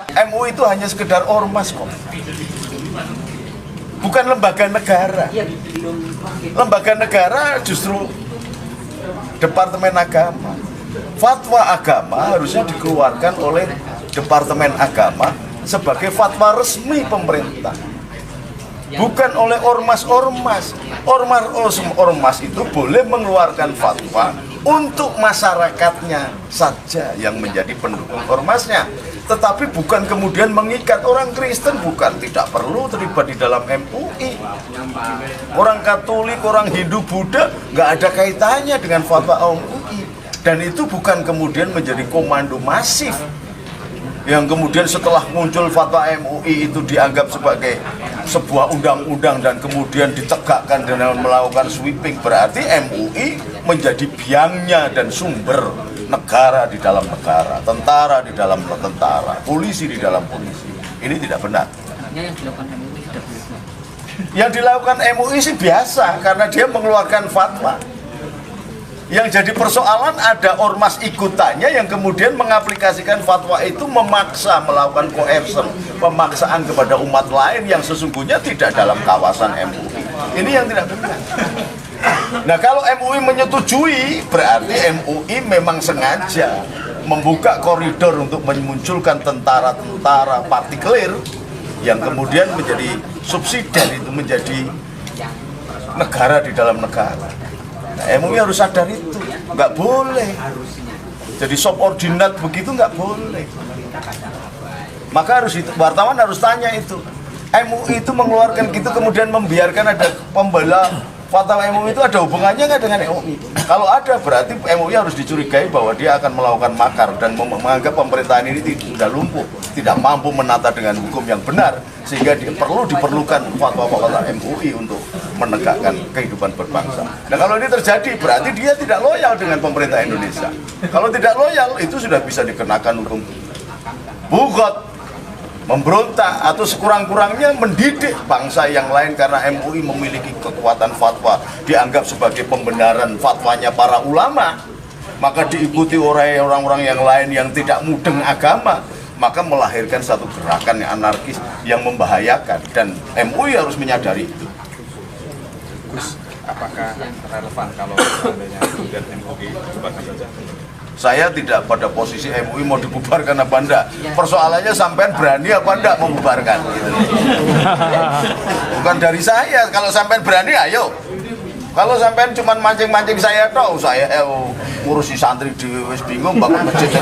MUI itu hanya sekedar ormas kok, bukan lembaga negara. Lembaga negara justru Departemen Agama. Fatwa agama harusnya dikeluarkan oleh Departemen Agama sebagai fatwa resmi pemerintah, bukan oleh ormas-ormas. Ormas itu boleh mengeluarkan fatwa untuk masyarakatnya saja yang menjadi pendukung ormasnya, tetapi bukan kemudian mengikat orang Kristen, bukan, tidak perlu terlibat di dalam MUI. Orang Katolik, orang Hindu, Buddha nggak ada kaitannya dengan fatwa MUI, dan itu bukan kemudian menjadi komando masif yang kemudian setelah muncul fatwa MUI itu dianggap sebagai sebuah undang-undang dan kemudian ditegakkan dengan melakukan sweeping. Berarti MUI menjadi biangnya dan sumber negara di dalam negara, tentara di dalam tentara, polisi di dalam polisi. Ini tidak benar. Yang dilakukan MUI sih biasa karena dia mengeluarkan fatwa. Yang jadi persoalan ada ormas ikutannya yang kemudian mengaplikasikan fatwa itu, memaksa melakukan coercion, pemaksaan kepada umat lain yang sesungguhnya tidak dalam kawasan MUI. Ini yang tidak benar. Nah, kalau MUI menyetujui, berarti MUI memang sengaja membuka koridor untuk memunculkan tentara-tentara partikelir yang kemudian menjadi subsidiar, itu menjadi negara di dalam negara. Nah, MUI harus sadar itu, nggak boleh. Jadi subordinat begitu nggak boleh. Maka harus wartawan harus tanya itu. MUI itu mengeluarkan gitu kemudian membiarkan ada pembela fatwa MUI itu, ada hubungannya nggak dengan MUI? Kalau ada, berarti MUI harus dicurigai bahwa dia akan melakukan makar dan menganggap pemerintahan ini tidak lumpuh, tidak mampu menata dengan hukum yang benar, sehingga diperlukan fatwa-fatwa MUI untuk menegakkan kehidupan berbangsa. Nah, kalau ini terjadi, berarti dia tidak loyal dengan pemerintah Indonesia. Kalau tidak loyal, itu sudah bisa dikenakan hukum bugot, memberontak, atau sekurang-kurangnya mendidik bangsa yang lain karena MUI memiliki kekuatan fatwa, dianggap sebagai pembenaran fatwanya para ulama, maka diikuti oleh orang-orang yang lain yang tidak mudeng agama, maka melahirkan satu gerakan yang anarkis yang membahayakan, dan MUI harus menyadari itu. Gus, apakah relevan kalau seandainya kemudian MUI dibubarkan saja? Saya tidak pada posisi MUI mau dibubarkan apa enggak. Persoalannya sampean berani apa enggak membubarkan. Bukan dari saya. Kalau sampean berani, ayo. Kalau sampean cuma mancing-mancing saya tahu, saya ngurusi santri di wis bingung bangun masjid